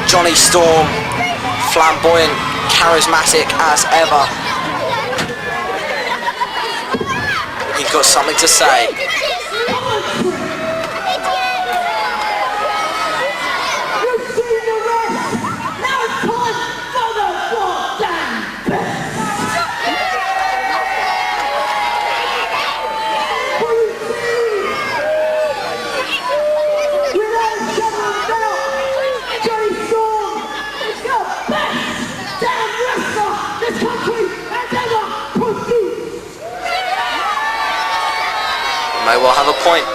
Johnny Storm, flamboyant, charismatic as ever. He's got something to say. May well have a point.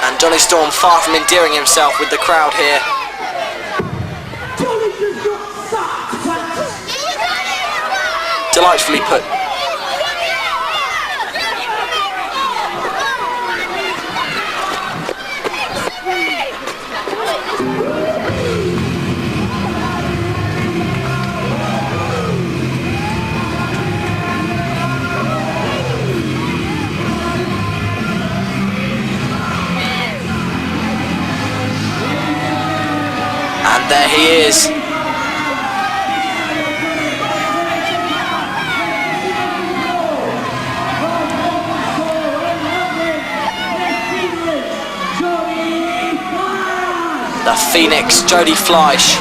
And Johnny Storm far from endearing himself with the crowd here. Delightfully put. And there he is. The Phoenix, Jody Fleisch,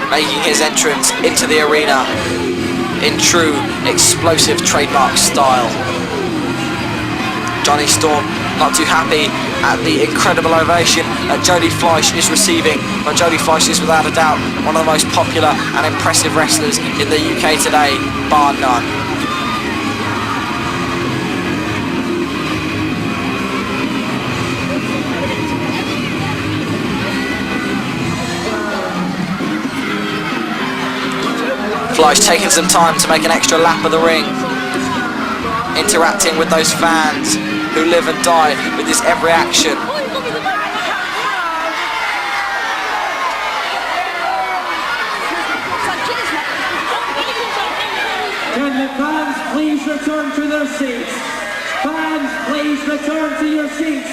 making his entrance into the arena in true explosive trademark style. Johnny Storm not too happy at the incredible ovation that Jody Fleisch is receiving, but Jody Fleisch is without a doubt one of the most popular and impressive wrestlers in the UK today, bar none. Fleisch taking some time to make an extra lap of the ring, interacting with those fans who live and die with his every action. Can the fans please return to their seats? Fans, please return to your seats.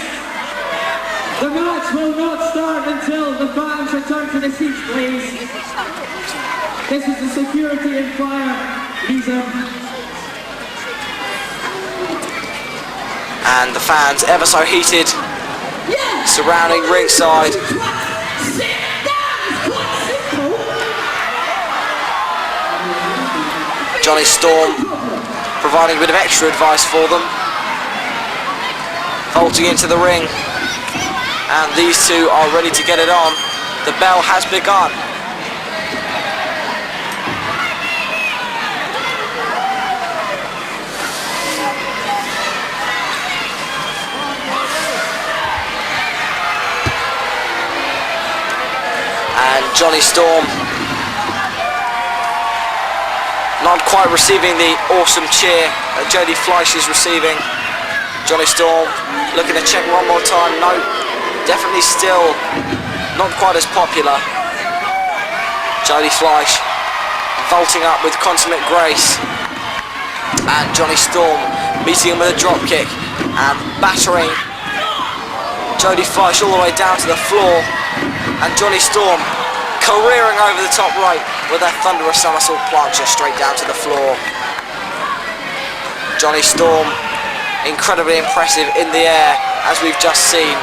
The match will not start until the fans return to the seats, please. This is the security and fire visa. And the fans ever so heated, surrounding ringside. Johnny Storm providing a bit of extra advice for them, vaulting into the ring, and these two are ready to get it on. The bell has begun. And Johnny Storm not quite receiving the awesome cheer that Jody Fleisch is receiving. Johnny Storm looking to check one more time. No, definitely still not quite as popular. Jody Fleisch vaulting up with consummate grace. And Johnny Storm meeting him with a drop kick and battering Jody Fleisch all the way down to the floor. And Johnny Storm careering over the top right with a thunderous somersault plancher straight down to the floor. Johnny Storm incredibly impressive in the air, as we've just seen.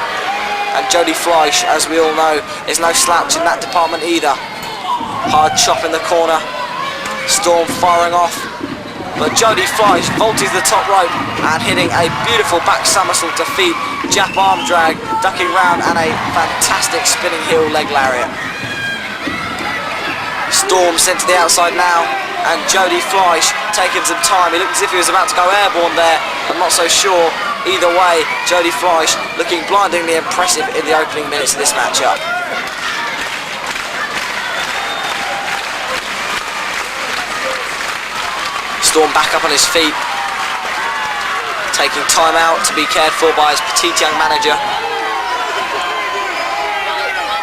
And Jody Fleisch, as we all know, is no slouch in that department either. Hard chop in the corner. Storm firing off. But Jody Fleisch vaulting to the top rope and hitting a beautiful back somersault to feet, jap arm drag, ducking round, and a fantastic spinning heel leg lariat. Storm sent to the outside now, and Jody Fleisch taking some time. He looked as if he was about to go airborne there. I'm not so sure. Either way, Jody Fleisch looking blindingly impressive in the opening minutes of this matchup. Storm back up on his feet, taking time out to be cared for by his petite young manager.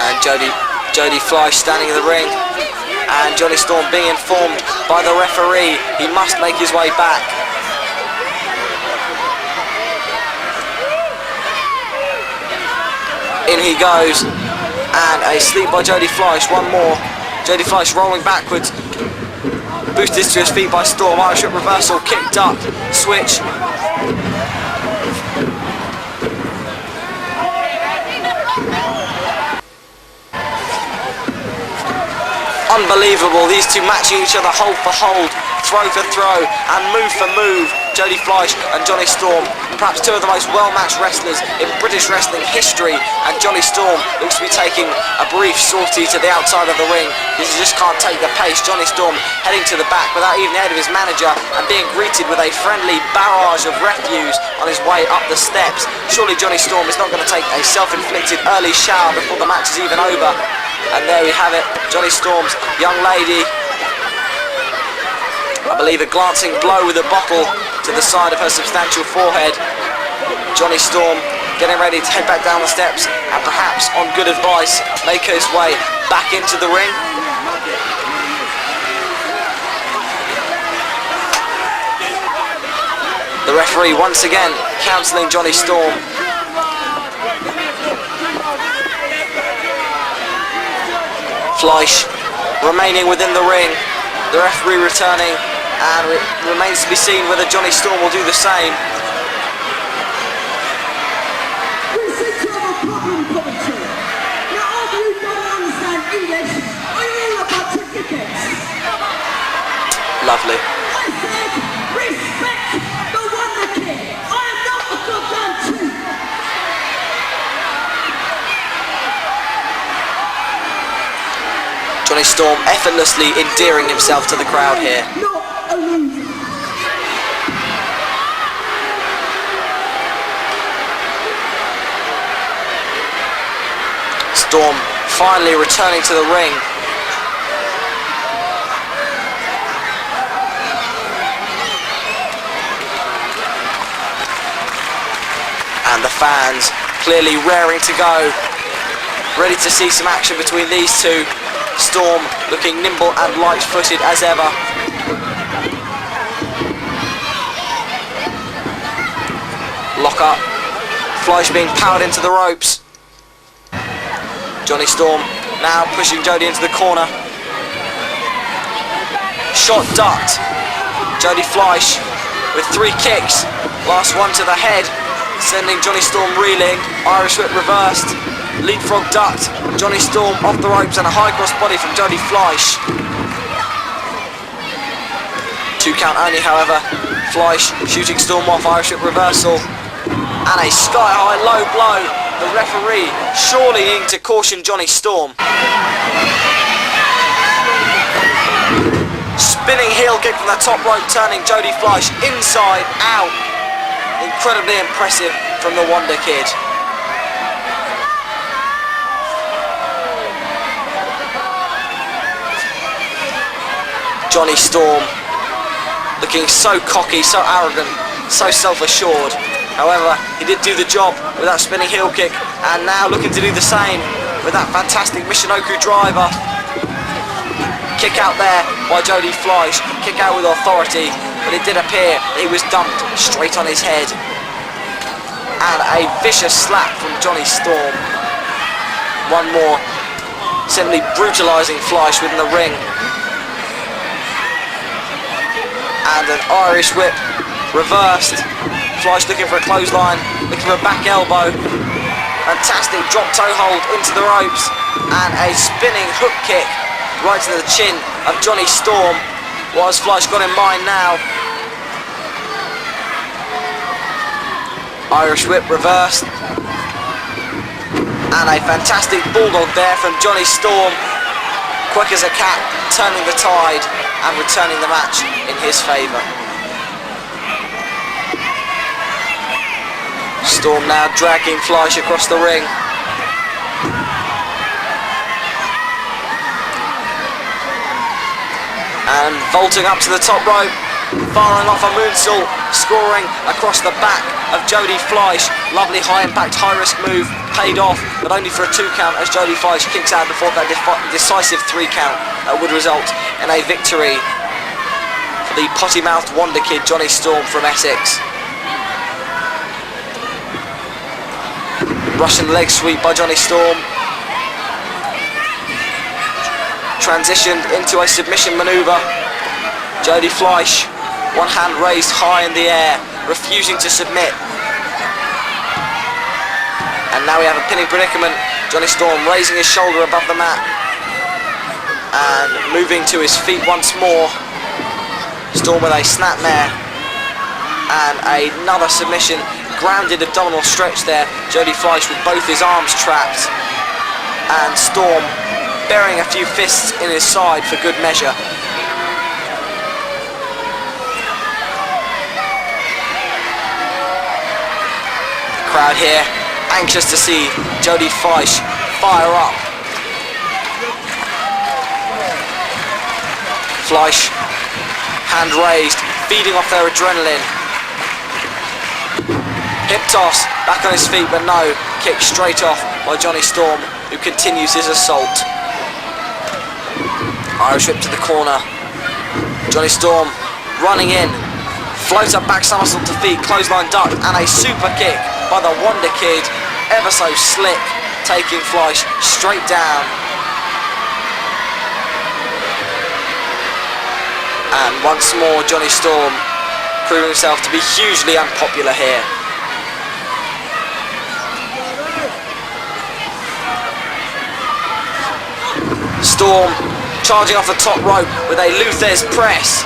And Jody Fleisch standing in the ring. And Johnny Storm being informed by the referee he must make his way back. In he goes, and a sleep by Jody Fleisch, one more. Jody Fleisch rolling backwards, boosted to his feet by Storm. Irish whip reversal, kick, duck, switch. Unbelievable, these two matching each other hold for hold, throw for throw, and move for move. Jody Fleisch and Johnny Storm, perhaps two of the most well-matched wrestlers in British wrestling history, and Johnny Storm looks to be taking a brief sortie to the outside of the ring because he just can't take the pace. Johnny Storm heading to the back without even the aid of his manager and being greeted with a friendly barrage of refuse on his way up the steps. Surely Johnny Storm is not going to take a self-inflicted early shower before the match is even over. And there we have it, Johnny Storm's young lady, I believe a glancing blow with a bottle to the side of her substantial forehead. Johnny Storm getting ready to head back down the steps and perhaps on good advice make his way back into the ring. The referee once again counselling Johnny Storm. Fleisch remaining within the ring, the referee returning, and it remains to be seen whether Johnny Storm will do the same. We seem to have a problem, commentary. Now, all of you don't understand English, are you all about tickets? Lovely. I said, respect the Wonder Kid. I am not a goddamn two. Johnny Storm effortlessly endearing himself to the crowd here. Not a loser. Storm finally returning to the ring. And the fans clearly raring to go, ready to see some action between these two. Storm looking nimble and light-footed as ever. Lock up. Fleisch being powered into the ropes. Johnny Storm now pushing Jody into the corner. Shot ducked. Jody Fleisch with 3 kicks. Last one to the head, sending Johnny Storm reeling. Irish whip reversed. Leapfrog ducked. Johnny Storm off the ropes and a high cross body from Jody Fleisch. 2 count only, however. Fleisch shooting Storm off. Irish whip reversal. And a sky-high low blow. The referee surely needing to caution Johnny Storm. Spinning heel kick from the top rope, turning Jody Fleisch inside out. Incredibly impressive from the Wonder Kid. Johnny Storm looking so cocky, so arrogant, so self-assured. However, he did do the job with that spinning heel kick, and now looking to do the same with that fantastic Michinoku driver. Kick out there by Jody Fleisch, kick out with authority, but it did appear that he was dumped straight on his head. And a vicious slap from Johnny Storm. One more, simply brutalising Fleisch within the ring. And an Irish whip reversed. Fleisch looking for a clothesline, looking for a back elbow. Fantastic drop toe hold into the ropes, and a spinning hook kick right to the chin of Johnny Storm. What has Fleisch got in mind now? Irish whip reversed, and a fantastic bulldog there from Johnny Storm. Quick as a cat, turning the tide and returning the match in his favour. Storm now dragging Fleisch across the ring. And vaulting up to the top rope, firing off a moonsault scoring across the back of Jody Fleisch. Lovely high impact, high risk move, paid off, but only for a 2 count as Jody Fleisch kicks out before that decisive 3 count that would result in a victory for the potty-mouthed wonder kid Jonny Storm from Essex. Russian leg sweep by Jonny Storm. Transitioned into a submission manoeuvre. Jody Fleisch, one hand raised high in the air, refusing to submit. And now we have a pinning predicament. Jonny Storm raising his shoulder above the mat and moving to his feet once more. Storm with a snapmare and another submission. Grounded abdominal stretch there. Jody Fleisch with both his arms trapped, and Storm burying a few fists in his side for good measure. The crowd here anxious to see Jody Fleisch fire up. Fleisch, hand raised, feeding off their adrenaline. Hip toss, back on his feet, but no, kick straight off by Jonny Storm, who continues his assault. Irish whip to the corner. Jonny Storm running in, floats up back somersault to feet, clothesline duck, and a super kick by the Wonder Kid, ever so slick, taking Fleisch straight down. And once more, Jonny Storm proving himself to be hugely unpopular here. Storm charging off the top rope with a Luthez press.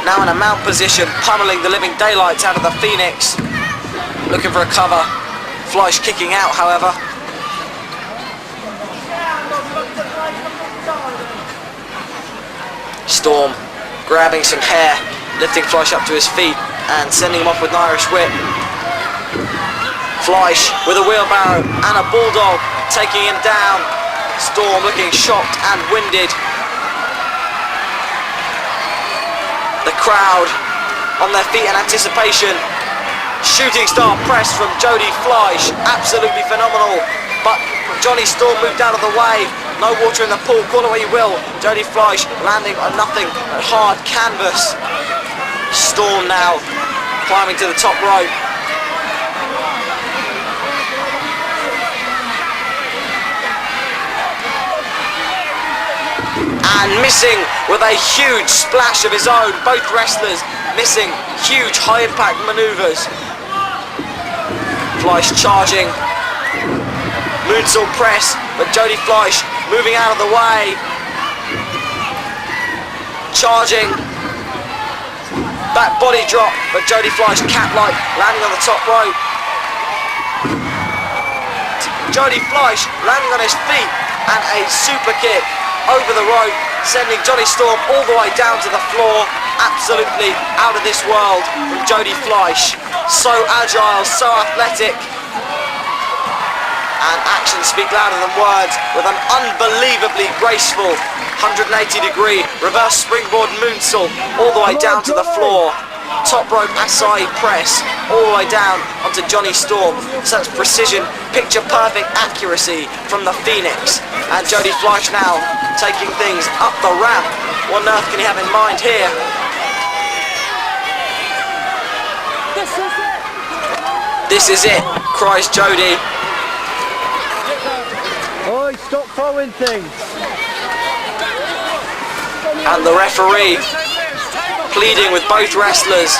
Now in a mount position, pummeling the living daylights out of the Phoenix. Looking for a cover. Fleisch kicking out, however. Storm grabbing some hair, lifting Fleisch up to his feet and sending him off with an Irish whip. Fleisch with a wheelbarrow and a bulldog, taking him down. Storm looking shocked and winded. The crowd on their feet in anticipation. Shooting star press from Jody Fleisch, absolutely phenomenal. But Jonny Storm moved out of the way. No water in the pool, call it what you will. Jody Fleisch landing on nothing but hard canvas. Storm now climbing to the top rope. And missing with a huge splash of his own. Both wrestlers missing huge high impact manoeuvres. Fleisch charging. Moonsault press, but Jody Fleisch moving out of the way. Charging. Back body drop, but Jody Fleisch cat-like landing on the top rope. Jody Fleisch landing on his feet and a super kick over the rope, sending Jonny Storm all the way down to the floor. Absolutely out of this world from Jody Fleisch. So agile, so athletic. And actions speak louder than words with an unbelievably graceful 180-degree reverse springboard moonsault all the way down to the floor. Top rope Asai press all the way down onto Jonny Storm. Such precision, picture perfect accuracy from the Phoenix. And Jody Fleisch now taking things up the ramp. What on earth can he have in mind here? This is it, cries Jody. Oi, stop throwing things. And the referee pleading with both wrestlers.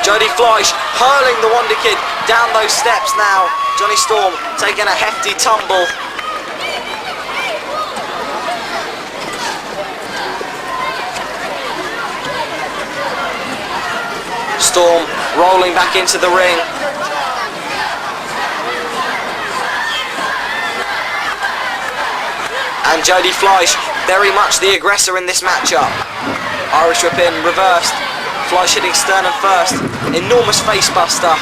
Jody Fleisch hurling the Wonder Kid down those steps now. Jonny Storm taking a hefty tumble. Storm rolling back into the ring. And Jody Fleisch very much the aggressor in this matchup. Irish whip in, reversed. Fleisch hitting sternum first. Enormous face buster.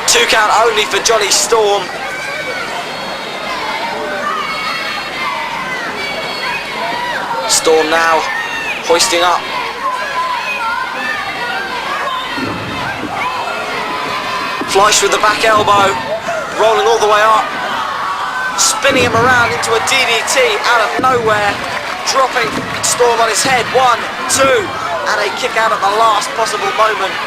Two count only for Jonny Storm. Storm now hoisting up. Fleisch with the back elbow, rolling all the way up, spinning him around into a DDT out of nowhere, dropping Storm on his head. 1, 2, and a kick out at the last possible moment.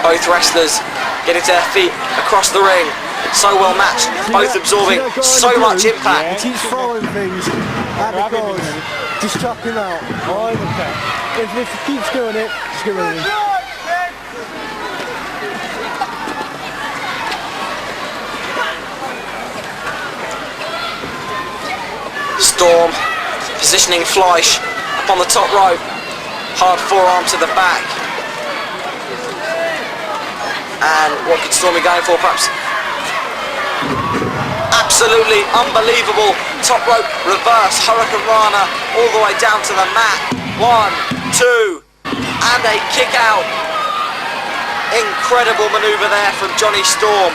Both wrestlers getting to their feet across the ring. So well matched, both absorbing so much impact. He's throwing things at the guys. Just chuck him out. If he keeps doing it, just get rid of him. Storm positioning Fleisch up on the top rope. Hard forearm to the back. And what could Storm be going for? Perhaps absolutely unbelievable top rope reverse Hurricane Rana all the way down to the mat. 1, 2, and a kick out. Incredible maneuver there from Jonny Storm.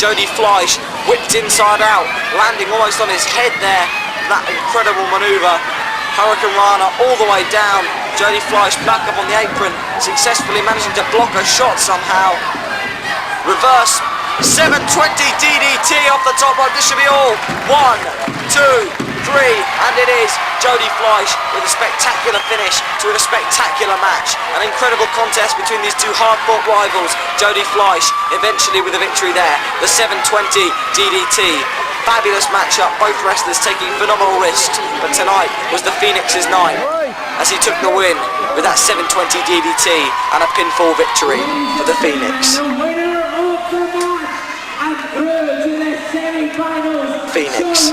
Jody Fleisch whipped inside out, landing almost on his head there. That incredible maneuver. Hurricane Rana all the way down. Jody Fleisch back up on the apron, successfully managing to block a shot somehow. Reverse 720 DDT off the top rope. This should be all. 1, 2, 3, and it is. Jody Fleisch with a spectacular finish to a spectacular match. An incredible contest between these two hard-fought rivals. Jody Fleisch eventually with a victory there. The 720 DDT. Fabulous matchup, both wrestlers taking phenomenal risks, but tonight was the Phoenix's night as he took the win with that 720 DDT and a pinfall victory for the Phoenix. Phoenix.